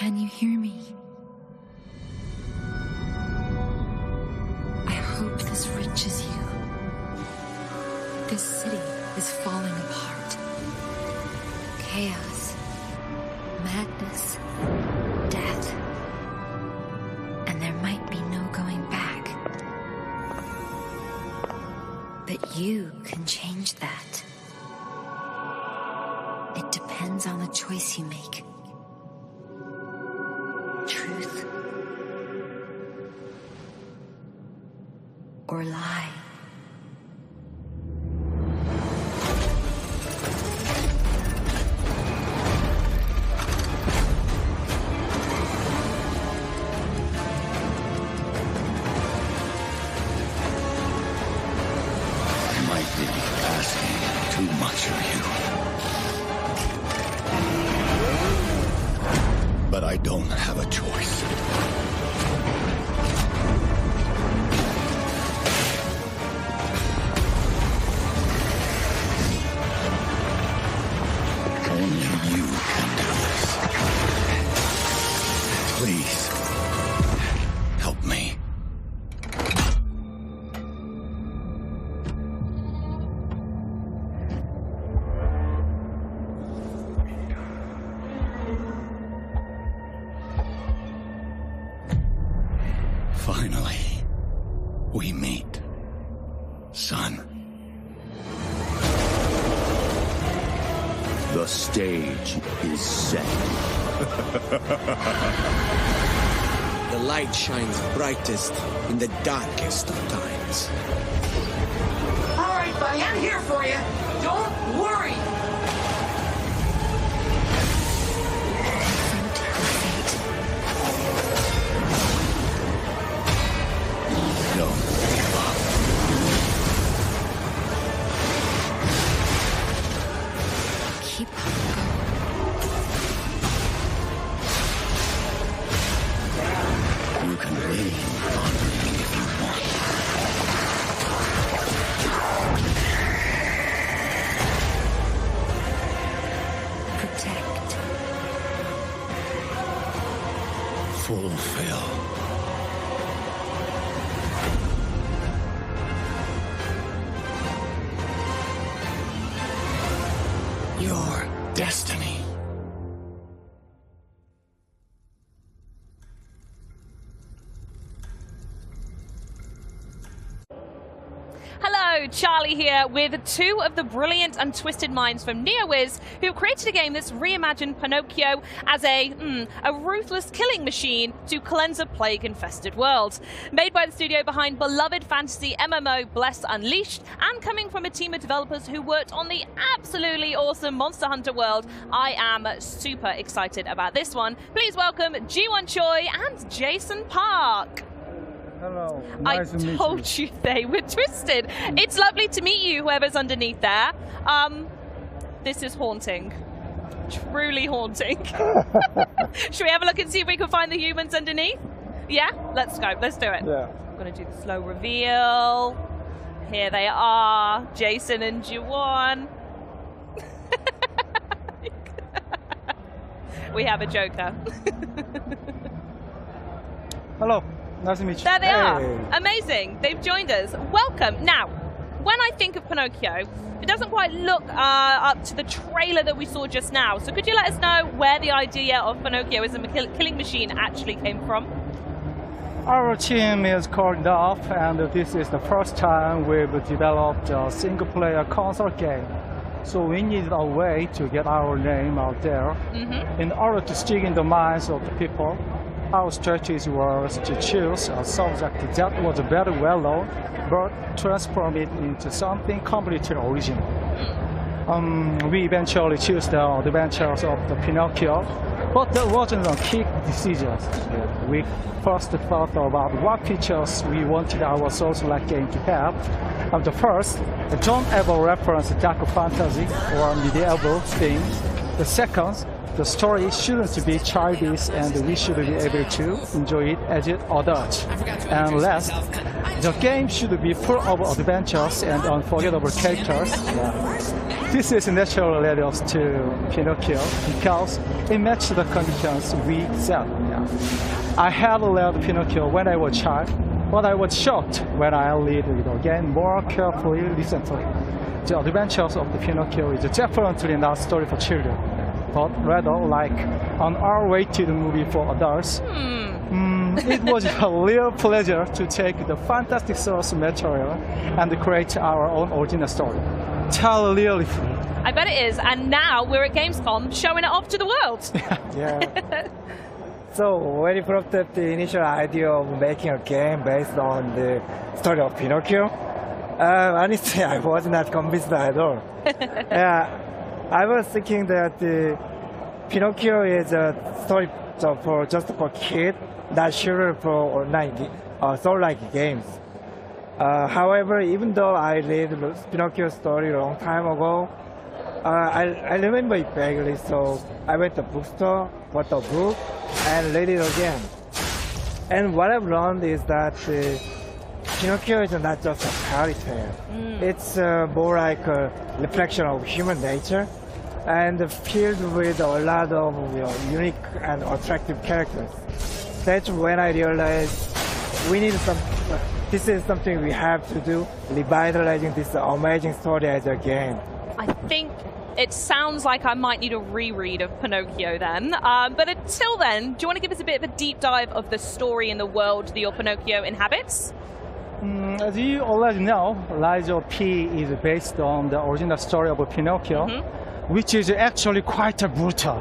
Can you hear me? I hope this reaches you. This city is falling apart. Chaos, madness, death. And there might be no going back. But you can change that. It depends on the choice you make. Truth or lie. I might be asking too much of you. But I don't have a choice. Only you can do this. Please, help me. Finally, we meet, son. The stage is set. The light shines brightest in the darkest of times. All right, buddy, I'm here for you. Don't worry. Don't give up. Keep on You can lean on me if you want. Protect. Fulfill. Your destiny. Hello, Charlie here with two of the brilliant and twisted minds from Neowiz, who created a game that's reimagined Pinocchio as a ruthless killing machine to cleanse a plague-infested world. Made by the studio behind beloved fantasy MMO Bless Unleashed, and coming from a team of developers who worked on the absolutely awesome Monster Hunter world, I am super excited about this one. Please welcome Jiwon, Choi and Jason Park. Hello. Nice to meet you. I told you they were twisted. It's lovely to meet you, whoever's underneath there. This is haunting. Truly haunting. Should we have a look and see if we can find the humans underneath? Yeah? Let's go. Let's do it. Yeah. I'm going to do the slow reveal. Here they are. Jason and Jiwon. We have a joker. Hello. Nice to meet you. There they are. Amazing. They've joined us. Welcome. Now, when I think of Pinocchio, it doesn't quite look up to the trailer that we saw just now. So could you let us know where the idea of Pinocchio as a killing machine actually came from? Our team is called off, and this is the first time we've developed a single-player console game. So we needed a way to get our name out there. In order to stick in the minds of the people, our strategy was to choose a subject that was very well known, but transform it into something completely original. We eventually chose the adventures of the Pinocchio, but that wasn't a quick decision. We first thought about what features we wanted our Souls-like game to have. The first, don't ever reference dark fantasy or medieval themes. The second, the story shouldn't be childish, and we should be able to enjoy it as adults. And last, the game should be full of adventures and unforgettable characters. This is naturally led us to Pinocchio because it matched the conditions we set. Yeah. I had read Pinocchio when I was a child, but I was shocked when I read it again more carefully recently. The adventures of the Pinocchio is definitely not a story for children, but rather like an R-rated movie for adults. It was a real pleasure to take the fantastic source material and create our own original story. Totally free. I bet it is, and now we're at Gamescom showing it off to the world. Yeah. So when you brought up the initial idea of making a game based on the story of Pinocchio, honestly, I was not convinced at all. Yeah, I was thinking that Pinocchio is a story for just for kids, not sure for soul-like games. However, even though I read Pinocchio's story a long time ago, I remember it vaguely, so I went to the bookstore, bought the book, and read it again. And what I've learned is that Pinocchio is not just a fairy tale. It's more like a reflection of human nature and filled with a lot of unique and attractive characters. That's when I realized this is something we have to do, revitalizing this amazing story as a game. I think it sounds like I might need a reread of Pinocchio then. But until then, do you want to give us a bit of a deep dive of the story and the world that your Pinocchio inhabits? As you already know, Lies of P is based on the original story of Pinocchio, which is actually quite brutal.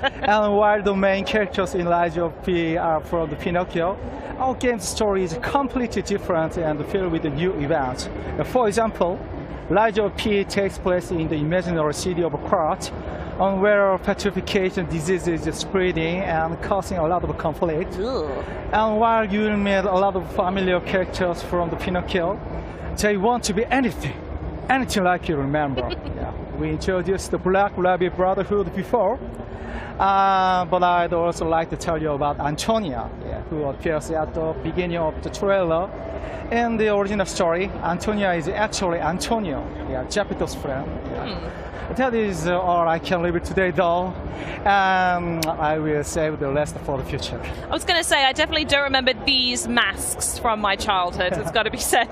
And while the main characters in Lies of P are from the Pinocchio, our game's story is completely different and filled with new events. For example, Lies of P takes place in the imaginary city of Krat, on where petrification disease is spreading and causing a lot of conflict. And while you meet a lot of familiar characters from the Pinocchio, they want to be anything like you remember. Yeah. We introduced the Black Rabbit Brotherhood before, but I'd also like to tell you about Antonia, who appears at the beginning of the trailer. In the original story, Antonia is actually Antonio, Geppetto's friend. That is all I can reveal today, though. I will save the rest for the future. I was going to say, I definitely don't remember these masks from my childhood, it's got to be said.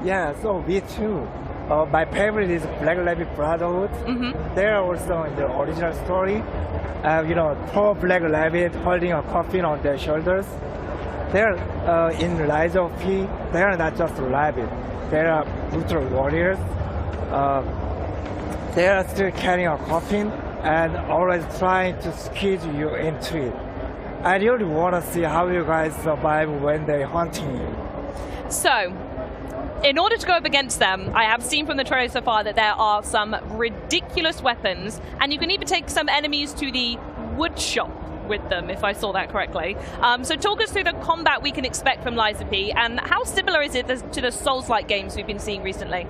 Yeah, so me too. My favorite is Black Rabbit Brotherhood. They're also in the original story. Poor Black Rabbit holding a coffin on their shoulders. They're in Lies of P. They're not just a rabbit. They're brutal warriors. They are still carrying a coffin and always trying to squeeze you into it. I really want to see how you guys survive when they're hunting you. So, in order to go up against them, I have seen from the trailer so far that there are some ridiculous weapons, and you can even take some enemies to the wood shop with them, if I saw that correctly. So talk us through the combat we can expect from Lies of P, and how similar is it to the Souls-like games we've been seeing recently?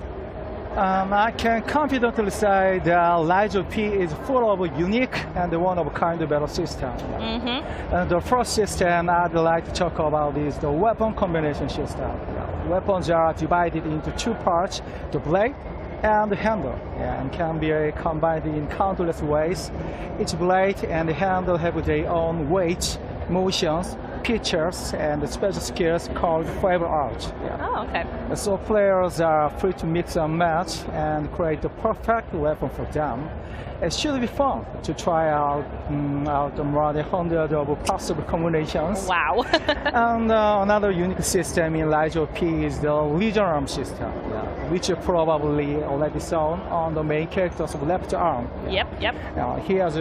I can confidently say that Lies of P is full of a unique and one-of-a-kind battle system. And the first system I'd like to talk about is the weapon combination system. Weapons are divided into two parts, the blade and the handle, and can be combined in countless ways. Each blade and the handle have their own weight, motions, features, and special skills called flavor art. Oh, okay. So players are free to mix and match and create the perfect weapon for them. It should be fun to try out more than 100 of possible combinations. Wow. And another unique system in Lies of P is the Legion arm system, which you probably already saw on the main character's left arm. Yep. He has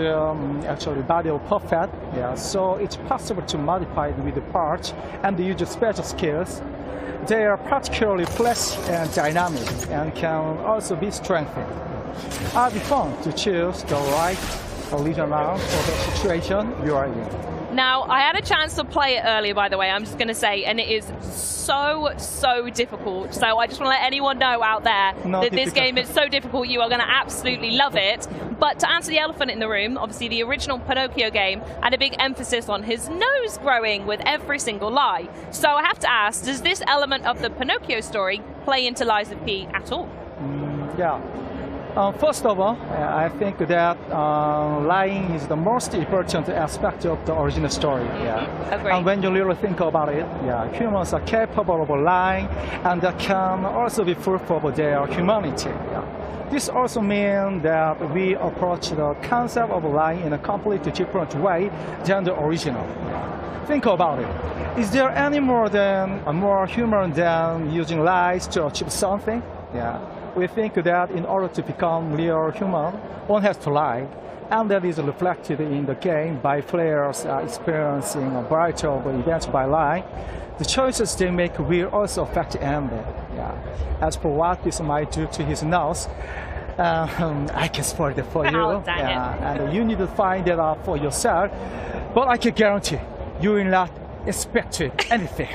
actually body of perfect, so it's possible to modify it with the parts and use special skills. They are particularly flesh and dynamic and can also be strengthened. It'll be fun to choose the right Legion arm for the situation you are in. Now, I had a chance to play it earlier, by the way, I'm just going to say, and it is so difficult. So I just want to let anyone know out there that this game is so difficult, you are going to absolutely love it. But to answer the elephant in the room, obviously the original Pinocchio game had a big emphasis on his nose growing with every single lie. So I have to ask, does this element of the Pinocchio story play into Lies of P at all? Yeah. First of all, I think that lying is the most important aspect of the original story. Yeah. Agreed. And when you really think about it, yeah, humans are capable of lying, and that can also be proof of their humanity. Yeah. This also means that we approach the concept of lying in a completely different way than the original. Yeah. Think about it. Is there any more human than using lies to achieve something? Yeah. We think that in order to become real human, one has to lie, and that is reflected in the game by players experiencing a variety of events by lying. The choices they make will also affect the ending. Yeah. As for what this might do to his nose, I can spoil it for you. Oh, dang it. And you need to find it out for yourself. But I can guarantee you will not expect anything.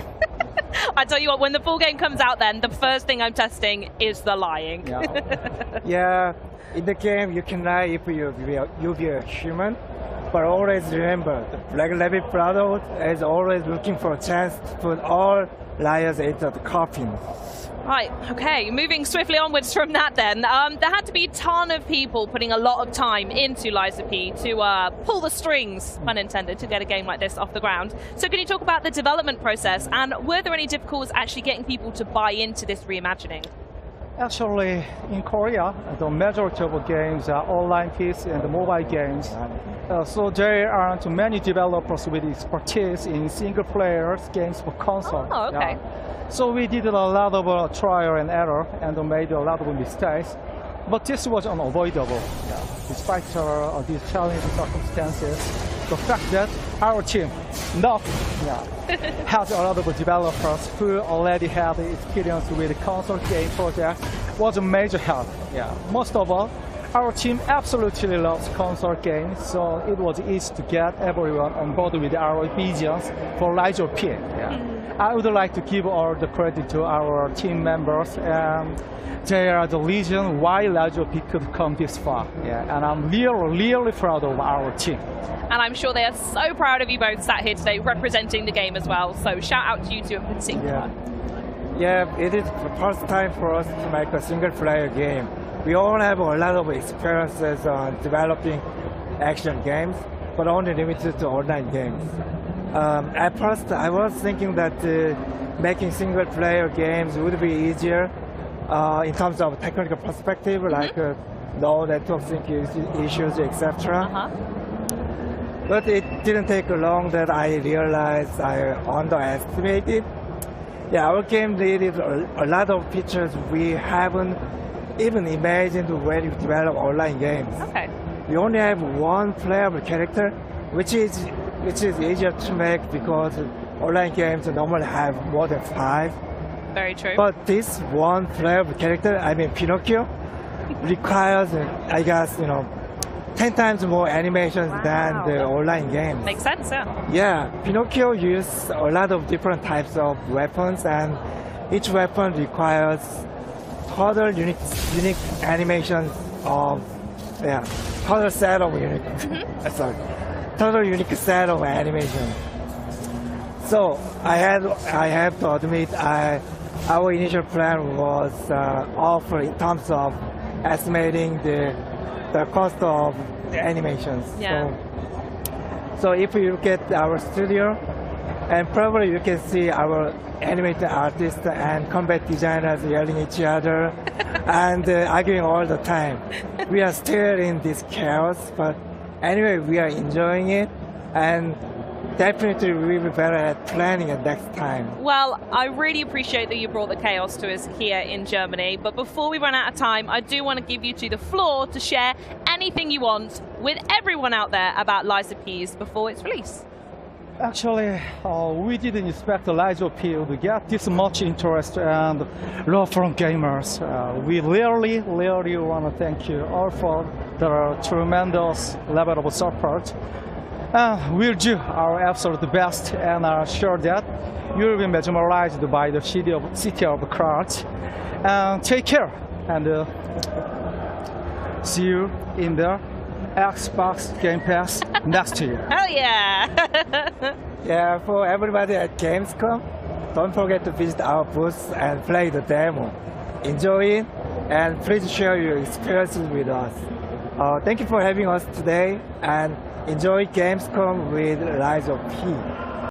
I tell you what, when the full game comes out then, the first thing I'm testing is the lying. Yeah. Yeah, in the game you can lie if you be a human, but always remember, the Black Rabbit Brotherhood is always looking for a chance to put all liars into the coffin. Right, okay, moving swiftly onwards from that then. There had to be a ton of people putting a lot of time into Lies of P to pull the strings, pun intended, to get a game like this off the ground. So can you talk about the development process, and were there any difficulties actually getting people to buy into this reimagining? Actually, in Korea, the majority of games are online PC and mobile games. So there aren't many developers with expertise in single-player games for console. Oh, okay. Yeah. So we did a lot of trial and error and made a lot of mistakes. But this was unavoidable. Yeah. Despite these challenging circumstances, the fact that our team has a lot of developers who already had experience with console game projects was a major help. Yeah. Most of all, our team absolutely loves console games, so it was easy to get everyone on board with our visions for Lies of P. Yeah. I would like to give all the credit to our team members, and they are the reason why Lies of P could come this far. Yeah. And I'm really proud of our team. And I'm sure they are so proud of you both sat here today representing the game as well. So shout out to you two in particular. Yeah, it is the first time for us to make a single-player game. We all have a lot of experiences on developing action games, but only limited to online games. At first, I was thinking that making single-player games would be easier in terms of technical perspective, like no network sync issues, etc. But it didn't take long that I realized I underestimated. Yeah, our game needed a lot of features we haven't even imagined when we develop online games. Okay. We only have one playable character, which is easier to make because online games normally have more than 5. Very true. But this one playable character, I mean Pinocchio, requires, I guess, 10 times more animations than the online games. Makes sense, yeah. Yeah, Pinocchio uses a lot of different types of weapons, and each weapon requires total unique animations of, total set of unique, total unique set of animation. So I have to admit, our initial plan was off in terms of estimating the cost of the animations. Yeah. So if you look at our studio, and probably you can see our animated artists and combat designers yelling at each other and arguing all the time. We are still in this chaos, but anyway, we are enjoying it, and definitely we'll be better at planning it next time. Well, I really appreciate that you brought the chaos to us here in Germany, but before we run out of time, I do want to give you two the floor to share anything you want with everyone out there about Lies of P before its release. Actually, we didn't expect the Lies of P to get this much interest and love from gamers. We really want to thank you all for the tremendous level of support. We'll do our absolute best, and are sure that you'll be mesmerized by the city of cards. Take care, and see you in the Xbox Game Pass next year. Hell yeah! Yeah, for everybody at Gamescom, don't forget to visit our booth and play the demo. Enjoy it, and please share your experiences with us. Thank you for having us today, and enjoy Gamescom with Rise of P.